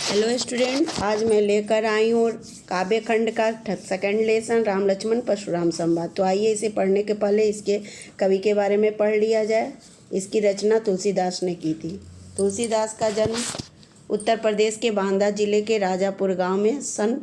Hello student, आज मैं लेकर आई हूँ काव्य खंड का सेकंड लेसन राम लक्ष्मण परशुराम संवाद। तो आइए इसे पढ़ने के पहले इसके कवि के बारे में पढ़ लिया जाए। इसकी रचना तुलसीदास ने की थी। तुलसीदास का जन्म उत्तर प्रदेश के बांदा जिले के राजापुर गांव में सन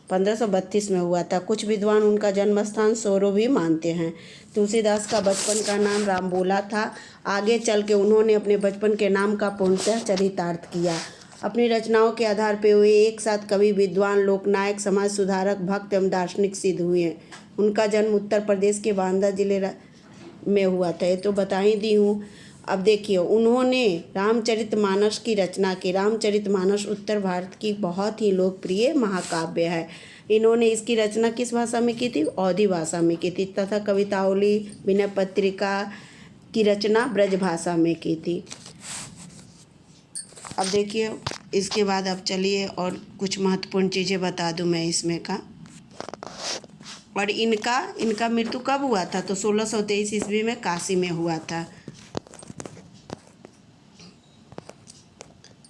1532 में हुआ था। कुछ विद्वान उनका जन्म स्थान सोरो भी मानते हैं। तुलसीदास का बचपन का नाम रामबोला था। आगे चल के उन्होंने अपने बचपन के नाम का पूर्णतः चरितार्थ किया। अपनी रचनाओं के आधार पर वे एक साथ कवि, विद्वान, लोकनायक, समाज सुधारक, भक्त एवं दार्शनिक सिद्ध हुए हैं। उनका जन्म उत्तर प्रदेश के बांदा जिले में हुआ था, ये तो बता ही दी हूँ। अब देखिए, उन्होंने रामचरितमानस की रचना की। रामचरितमानस उत्तर भारत की बहुत ही लोकप्रिय महाकाव्य है। इन्होंने इसकी रचना किस भाषा में की थी? अवधी भाषा में की थी तथा कवितावली, विनय पत्रिका की रचना ब्रज भाषा में की थी। अब देखिए, इसके बाद अब चलिए और कुछ महत्वपूर्ण चीज़ें बता दूं मैं इसमें का। और इनका मृत्यु कब हुआ था? तो 1623 ईस्वी में काशी में हुआ था।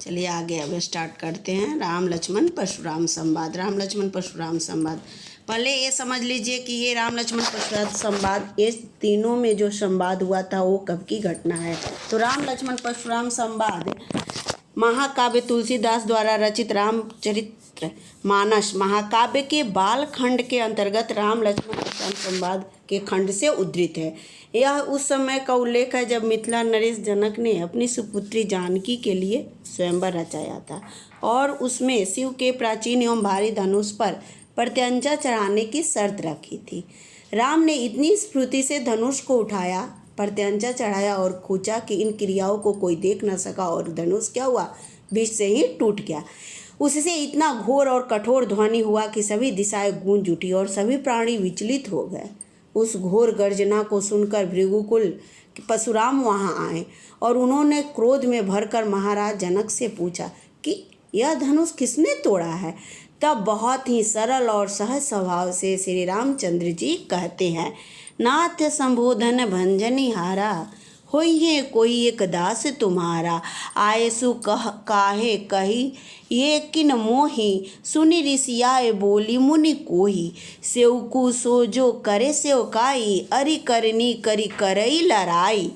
चलिए आगे अब स्टार्ट करते हैं। राम लक्ष्मण परशुराम संवाद। राम लक्ष्मण परशुराम संवाद, पहले ये समझ लीजिए कि ये राम लक्ष्मण परशुराम संवाद, ये तीनों में जो संवाद हुआ था वो कब की घटना है? तो राम लक्ष्मण परशुराम संवाद महाकाव्य तुलसीदास द्वारा रचित रामचरितमानस महाकाव्य के बाल खंड के अंतर्गत राम लक्ष्मण परशुराम संवाद के खंड से उद्धृत है। यह उस समय का उल्लेख है जब मिथिला नरेश जनक ने अपनी सुपुत्री जानकी के लिए स्वयंवर रचाया था और उसमें शिव के प्राचीन एवं भारी धनुष पर प्रत्यंचा चढ़ाने की शर्त रखी थी। राम ने इतनी स्फूर्ति से धनुष को उठाया, प्रत्यंचा चढ़ाया और खोचा कि इन क्रियाओं को कोई देख न सका और धनुष क्या हुआ? बीच से ही टूट गया। उससे इतना घोर और कठोर ध्वनि हुआ कि सभी दिशाएं गूंज उठी और सभी प्राणी विचलित हो गए। उस घोर गर्जना को सुनकर भृगुकुल परशुराम वहां आए और उन्होंने क्रोध में भरकर महाराज जनक से पूछा कि यह धनुष किसने तोड़ा है? तब बहुत ही सरल और सहज स्वभाव से श्री रामचंद्र जी कहते हैं, नाथ संबोधन भंजनी हारा, होइए कोई एक दास तुम्हारा। आयसु कह काहे कही ये किन मोही, सुनि ऋषियाए बोली मुनि कोही। सेवकु सो जो करे सेवकाई, अरि करनी करी करई लड़ाई।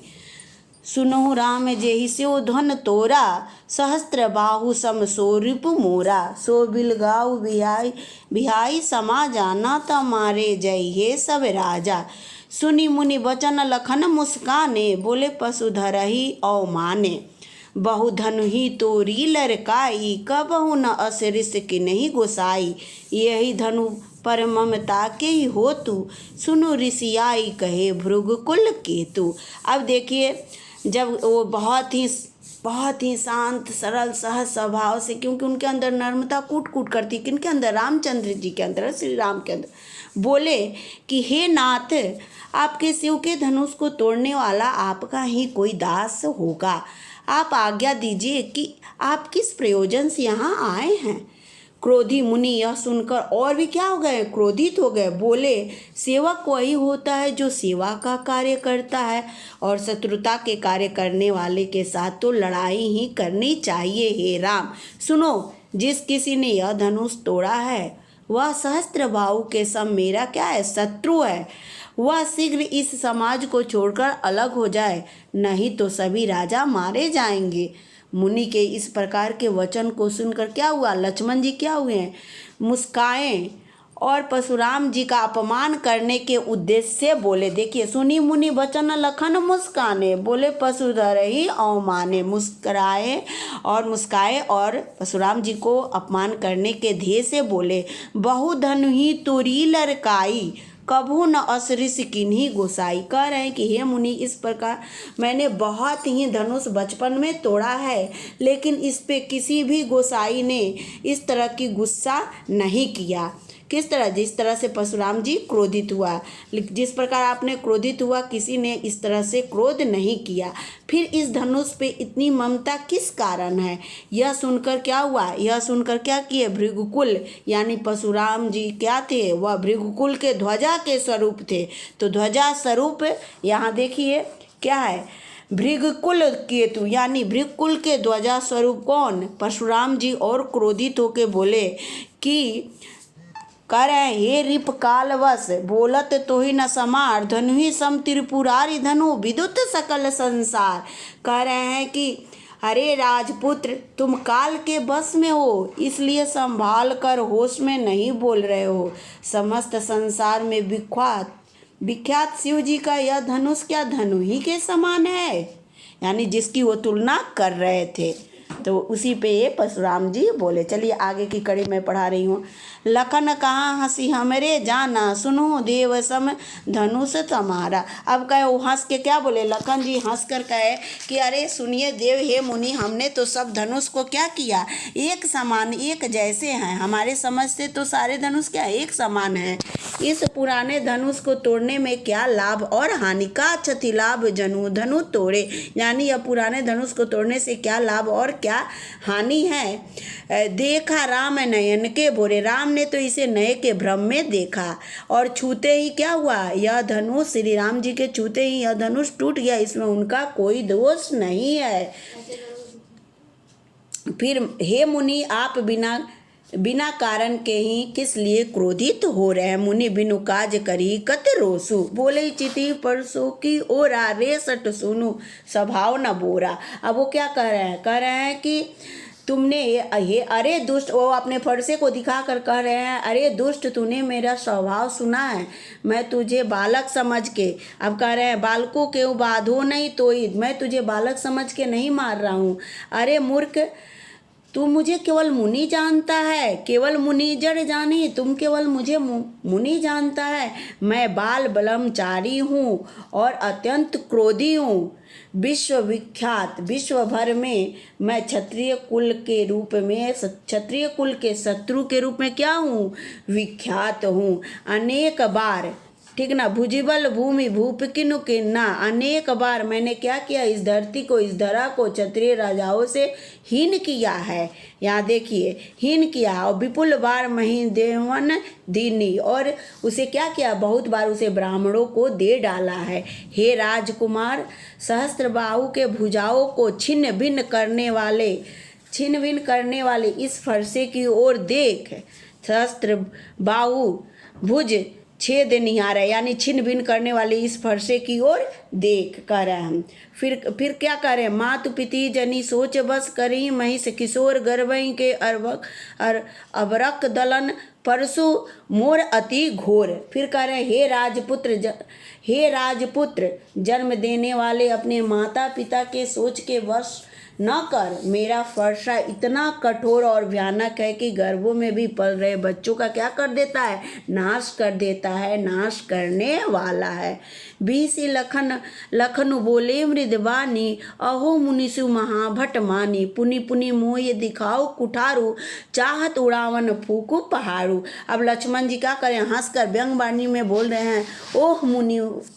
सुनहु राम जेहि स्यो धन तोरा, सहस्त्र बाहु सम सो रिप मोरा। सो बिलगाऊ बिहाई समा जाना, तमारे जय हे सब राजा। सुनि मुनि बचन लखन मुस्काने, बोले पशुधरहि औ माने। बहु धनु ही तोरी लरकाई, कबहु न असरिस किन्हि गोसाई। यही धनु पर ममता के ही हो तू, सुनु ऋषियाई कहे भृगुकुल केतु। अब देखिए, जब वो बहुत ही शांत, सरल, सहज स्वभाव से, क्योंकि उनके अंदर नर्मता कूट कूट करती, किनके अंदर? रामचंद्र जी के अंदर, श्री राम के अंदर। बोले कि हे नाथ, आपके शिव के धनुष को तोड़ने वाला आपका ही कोई दास होगा। आप आज्ञा दीजिए कि आप किस प्रयोजन से यहाँ आए हैं। क्रोधी मुनि यह सुनकर और भी क्या हो गए? क्रोधित हो गए। बोले, सेवक वही होता है जो सेवा का कार्य करता है और शत्रुता के कार्य करने वाले के साथ तो लड़ाई ही करनी चाहिए। हे राम, सुनो, जिस किसी ने यह धनुष तोड़ा है वह सहस्त्रबाहु के सम मेरा क्या है? शत्रु है। वह शीघ्र इस समाज को छोड़कर अलग हो जाए, नहीं तो सभी राजा मारे जाएंगे। मुनि के इस प्रकार के वचन को सुनकर क्या हुआ? लक्ष्मण जी क्या हुए हैं? मुस्काए और परशुराम जी का अपमान करने के उद्देश्य से बोले। देखिए, सुनी मुनि बचन लखन मुस्काने, बोले पशुधरहि औ माने। मुस्काए और परशुराम जी को अपमान करने के ध्येय से बोले, बहु धनु ही तुरी लरकाई, कभू न असरिस किन्हीं गोसाई। कह रहे हैं कि हे मुनि, इस प्रकार मैंने बहुत ही धनुष बचपन में तोड़ा है, लेकिन इस पे किसी भी गोसाई ने इस तरह की गुस्सा नहीं किया। किस तरह? जिस तरह से परशुराम जी क्रोधित हुआ, जिस प्रकार आपने क्रोधित हुआ, किसी ने इस तरह से क्रोध नहीं किया। फिर इस धनुष पे इतनी ममता किस कारण है? यह सुनकर क्या हुआ? यह सुनकर क्या किए? भृगुकुल यानी परशुराम जी क्या थे? वह भृगुकुल के ध्वजा के स्वरूप थे। तो ध्वजा स्वरूप यहाँ देखिए क्या है? भृगकुल केतु यानी भृगकुल के ध्वजा स्वरूप कौन? परशुराम जी। और क्रोधित होके बोले कि कह रहे हैं हे रिप कालवश बोलत तो ही न समार धनु ही सम त्रिपुरारी धनु विदुत सकल संसार। कह रहे हैं कि अरे राजपुत्र तुम काल के बस में हो, इसलिए संभाल कर होश में नहीं बोल रहे हो। समस्त संसार में विख्यात शिव जी का यह धनुष क्या धनु ही के समान है? यानी जिसकी वो तुलना कर रहे थे, तो उसी पे ये परशुराम जी बोले। चलिए आगे की कड़ी मैं पढ़ा रही हूँ। लखन कहाँ हंसी हमरे जाना सुनो देव सम धनुष तुम्हारा। अब कहे वो हंस के क्या बोले? लखन जी हंस कर कहे कि अरे सुनिए देव हे मुनि, हमने तो सब धनुष को क्या किया? एक समान एक जैसे हैं। हमारे समझ से तो सारे धनुष क्या एक समान है। इस पुराने धनुष को तोड़ने में क्या लाभ और हानि का क्षति लाभ जनु धनु तोड़े। यानी यह पुराने धनुष को तोड़ने से क्या लाभ और क्या हानि है। देखा राम नयन के भोरे, राम ने तो इसे नए के भ्रम में देखा और छूते ही क्या हुआ? यह धनुष श्री राम जी के छूते ही यह धनुष टूट गया। इसमें उनका कोई दोष नहीं है। फिर हे मुनि आप बिना कारण के ही किस लिए क्रोधित हो रहे हैं? मुनि बिनु काज करी कत रोसु बोले चिति परसों की ओरा रे सट सुनु स्वभाव न बोरा। अब वो क्या कह रहे हैं? कह रहे हैं कि तुमने ये अरे दुष्ट, वो अपने फरसे को दिखा कर कह रहे हैं अरे दुष्ट तूने मेरा स्वभाव सुना है, मैं तुझे बालक समझ के, अब कह रहे हैं बालकों के बाधो नहीं तो मैं तुझे बालक समझ के नहीं मार रहा हूँ। अरे मूर्ख तू मुझे केवल मुनि जानता है, केवल मुनि जड़ जानी, तुम केवल मुझे मुनि जानता है। मैं बाल ब्रह्मचारी हूँ और अत्यंत क्रोधी हूँ। विश्व विख्यात, विश्व भर में मैं क्षत्रिय कुल के रूप में, क्षत्रिय कुल के शत्रु के रूप में क्या हूँ? विख्यात हूँ। अनेक बार, ठीक ना, भुजिबल भूमि भूप किनु किन्ना, अनेक बार मैंने क्या किया? इस धरती को, इस धरा को क्षत्रिय राजाओं से हीन किया है। यहाँ देखिए हीन किया। और विपुल बार मही देवन दीनी, और उसे क्या किया? बहुत बार उसे ब्राह्मणों को दे डाला है। हे राजकुमार सहस्त्रबाहु के भुजाओं को छिन्न भिन्न करने वाले इस फरसे की ओर देख। सहस्त्रबाहु भुज छेद निहार है, यानी छिन्न भिन्न करने वाले इस फरसे की ओर देख कर रहे हैं हम। फिर क्या करें? मातु पिति जनी सोच बस करी महिष किशोर गर्भई के अबरक दलन परसु मोर अति घोर। फिर कह रहे हे राजपुत्र जन्म देने वाले अपने माता पिता के सोच के वश न कर। मेरा फरसा इतना कठोर और भयानक है कि गर्भों में भी पल रहे बच्चों का क्या कर देता है? नाश कर देता है, नाश करने वाला है। बीसी लखन बोले मृदवानी अहो मुनिसु महाभट मानी, पुनि पुनि मोय दिखाओ कुठारू चाहत उड़ावन फूकू पहाड़ू। अब लक्ष्मण जी क्या करें? हंसकर व्यंग वाणी में बोल रहे हैं ओह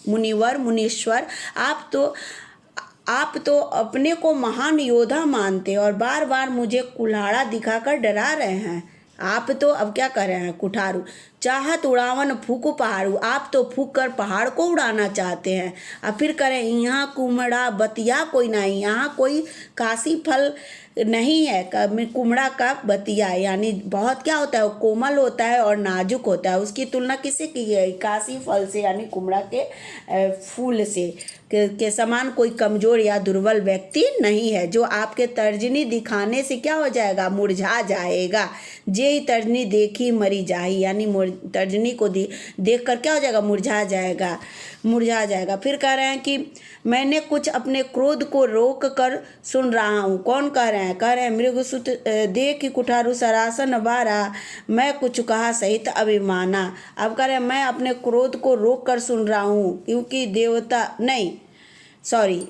मुनिवर मुनीश्वर, आप तो अपने को महान योद्धा मानते और बार बार मुझे कुल्हाड़ा दिखाकर डरा रहे हैं। आप तो अब क्या कर रहे हैं? कुठारू चाहत उड़ावन फूकू पहाड़ू, आप तो फूक कर पहाड़ को उड़ाना चाहते हैं। अब फिर करें यहाँ कुमड़ा बतिया कोई नहीं, यहाँ कोई काशी फल नहीं है। कुमड़ा का बतिया यानी बहुत क्या होता है? वो कोमल होता है और नाजुक होता है। उसकी तुलना किससे की गई? काशी फल से, यानी कुमड़ा के फूल से के समान कोई कमजोर या दुर्बल व्यक्ति नहीं है, जो आपके तर्जनी दिखाने से क्या हो जाएगा? मुरझा जाएगा। जे ही तर्जनी देखी मरी जाही, यानी तर्जनी को देख कर क्या हो जाएगा? मुरझा जाएगा। फिर कह रहे हैं कि मैंने कुछ अपने क्रोध को रोक कर सुन रहा हूँ। कौन कह रहे हैं? कह रहे हैं मृगसुत देख कुठारू सरासन बारा, मैं कुछ कहा सहित अभिमाना। अब कह रहे हैं मैं अपने क्रोध को रोक कर सुन रहा हूँ, क्योंकि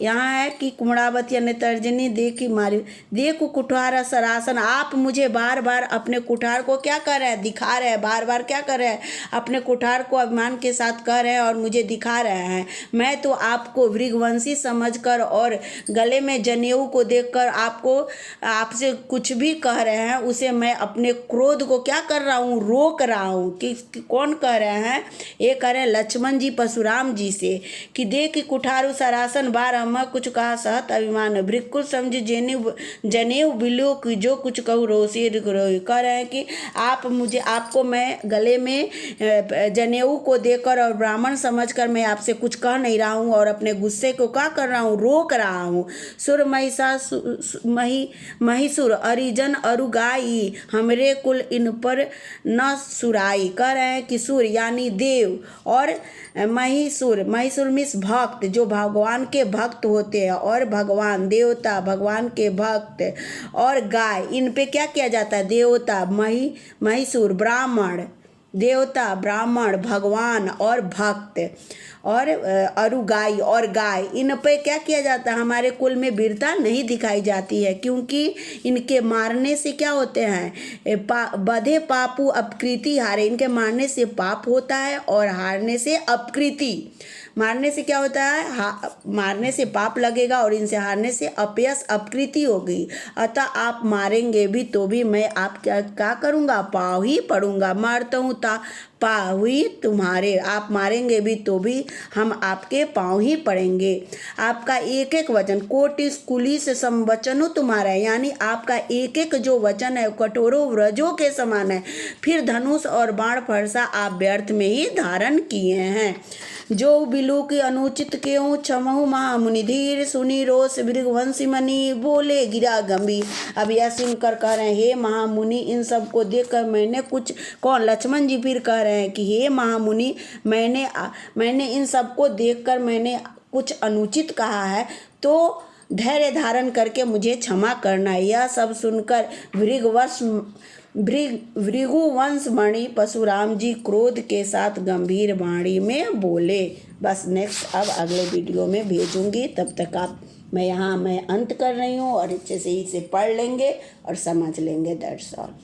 यहाँ है कि कुमड़ावती ने तर्जनी देखी मारी, देखो कुठार सरासन। आप मुझे बार बार अपने कुठार को क्या कर रहे हैं? दिखा रहे हैं। बार बार क्या कर रहे हैं? अपने कुठार को अभिमान के साथ कर रहे हैं और मुझे दिखा रहे हैं। मैं तो आपको भृगवंशी समझकर और गले में जनेऊ को देखकर आपसे कुछ भी कह रहे हैं, उसे मैं अपने क्रोध को क्या कर रहा हूँ? रोक रहा हूँ। कि कौन कह रहे हैं? ये कह रहे हैं लक्ष्मण जी परशुराम जी से कि देख कुठारू सरासन आसन बार हम कुछ कहा सहत अभिमान भृकुल समझ जनेऊ बिलो की जो कुछ कहूँ रोसी कह रहे हैं कि आप मुझे आपको मैं गले में जनेऊ को देकर और ब्राह्मण समझकर मैं आपसे कुछ कह नहीं रहा हूँ और अपने गुस्से को क्या कर रहा हूँ, रोक रहा हूँ। सुर महिषुर अरिजन अरुगाई हमरे कुल इन पर न सुराई। कह रहे हैं कि सुर यानी देव और महिषुर मीन्स भक्त, जो भगवान के भक्त होते हैं, और भगवान देवता भगवान के भक्त और गाय, इन पे क्या किया जाता है, देवता महिषुर ब्राह्मण, देवता ब्राह्मण भगवान और भक्त और अरुगाई और गाय, इन पे क्या किया जाता है, हमारे कुल में वीरता नहीं दिखाई जाती है, क्योंकि इनके मारने से क्या होते हैं, बधे पापू अपकृति हारे, इनके मारने से पाप होता है और हारने से अपकृति, मारने से क्या होता है, मारने से पाप लगेगा और इनसे हारने से अपयश अपकृति होगी। अतः आप मारेंगे भी तो भी मैं आप क्या करूँगा, पाँव ही पड़ूंगा, मारता हूँ पाँव ही तुम्हारे, आप मारेंगे भी तो भी हम आपके पाँव ही पड़ेंगे। आपका एक एक वचन कोटि स्कूली से समवचनो तुम्हारा है, यानी आपका एक एक जो वचन है कठोरों व्रजों के समान है। फिर धनुष और बाण फरसा आप व्यर्थ में ही धारण किए हैं। जो बिलु की अनुचित क्यों क्षमहु महामुनि धीर सुनी रोष भृगवंशी मणि बोले गिरा गंभीर। अब यह सुनकर कह रहे हैं, हे महामुनि, इन सबको देखकर मैंने कुछ, कौन, लक्ष्मण जी फिर कह रहे हैं कि हे महामुनि, मैंने इन सबको देखकर मैंने कुछ अनुचित कहा है, तो धैर्य धारण करके मुझे क्षमा करना। यह सब सुनकर भृगुवंश मणि परशुराम जी क्रोध के साथ गंभीर वाणी में बोले। बस नेक्स्ट अब अगले वीडियो में भेजूंगी, तब तक मैं अंत कर रही हूँ और अच्छे से इसे पढ़ लेंगे और समझ लेंगे। That's all.